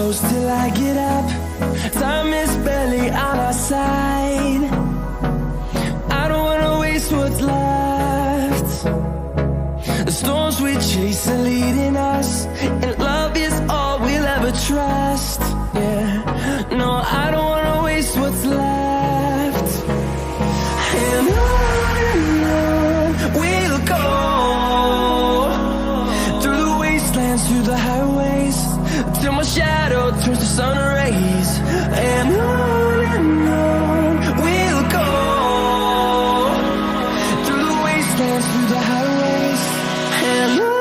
close till I get up. Time is barely on our side. I don't wanna waste what's left. The storms we chase are leading us, and love is all we'll ever trust. Yeah, no, I don't wanna waste what's left. And on we'll go, through the wastelands, through the highways, till my shadow turns to sun rays. And on we'll go, through the wastelands, through the highways, and on.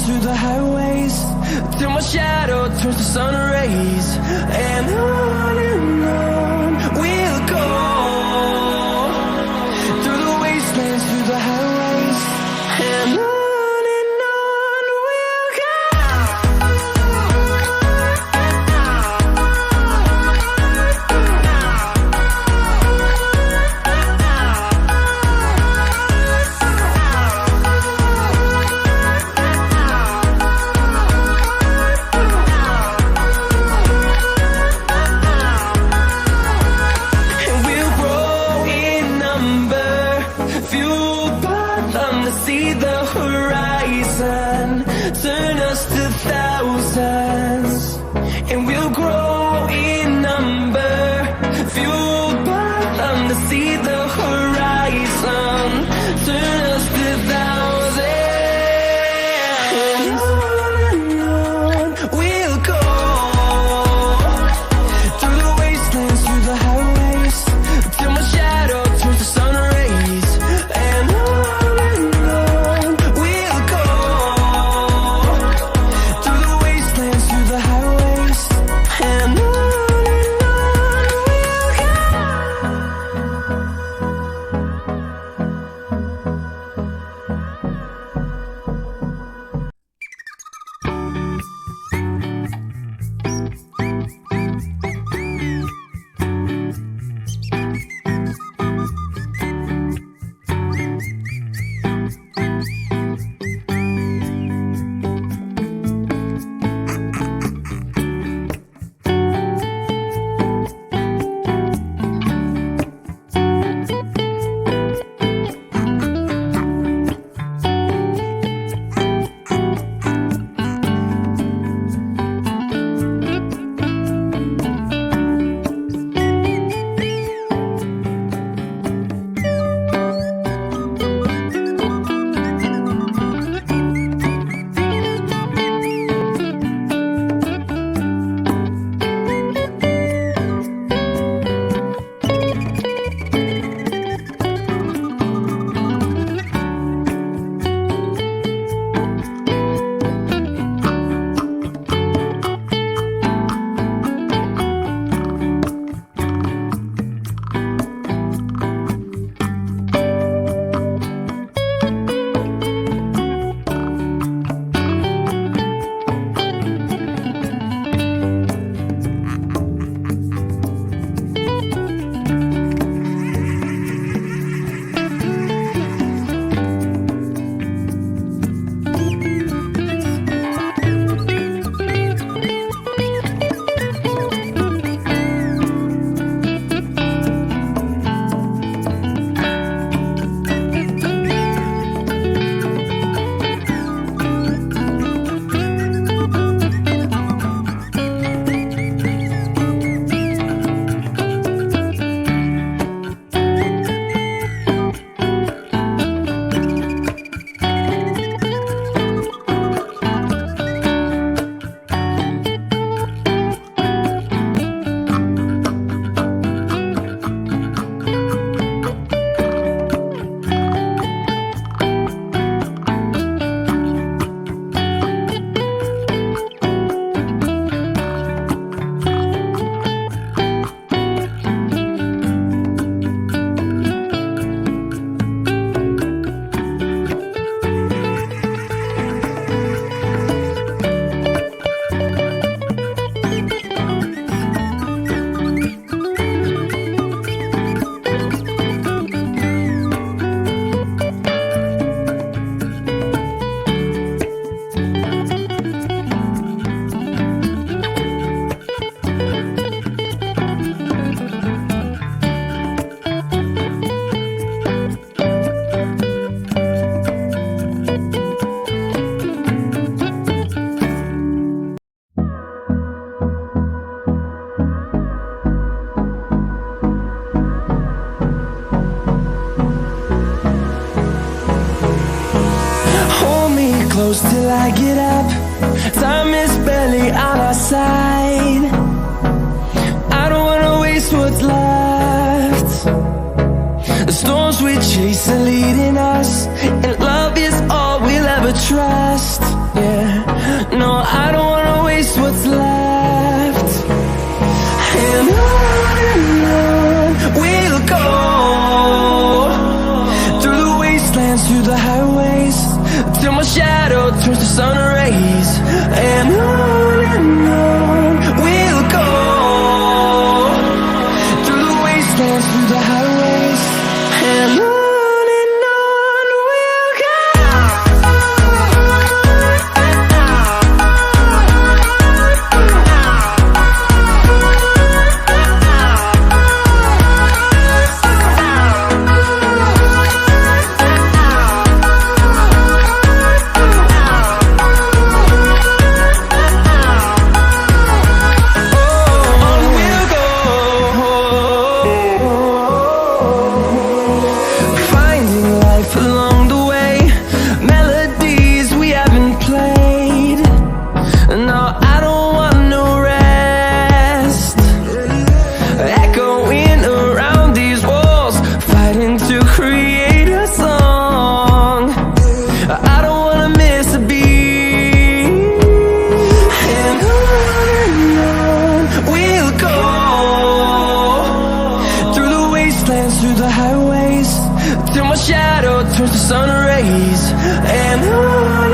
Through the highways, till my shadow turns to sun rays. And on we'll go, through the wastelands, through the highways, and on. See the horizon, turn us to thousands, and we'll grow in number, fueled by them to see the horizon, turn us to thousands, and on we'll go, through the wastelands, through the highways, till my shadow turns to sun rays. And shadows till I get up. Time is barely on our side. I don't wanna waste what's left. The storms we chase are leading us, and love is all we'll ever trust. Yeah, no, I don't wanna waste what's left. And on we'll go, through the wastelands, through the highways, till my shadow turns to sun rays. And on we'll go, through the wastelands, through the highways, and on we'll go. Through the highways, till my shadow turns to sun rays. And on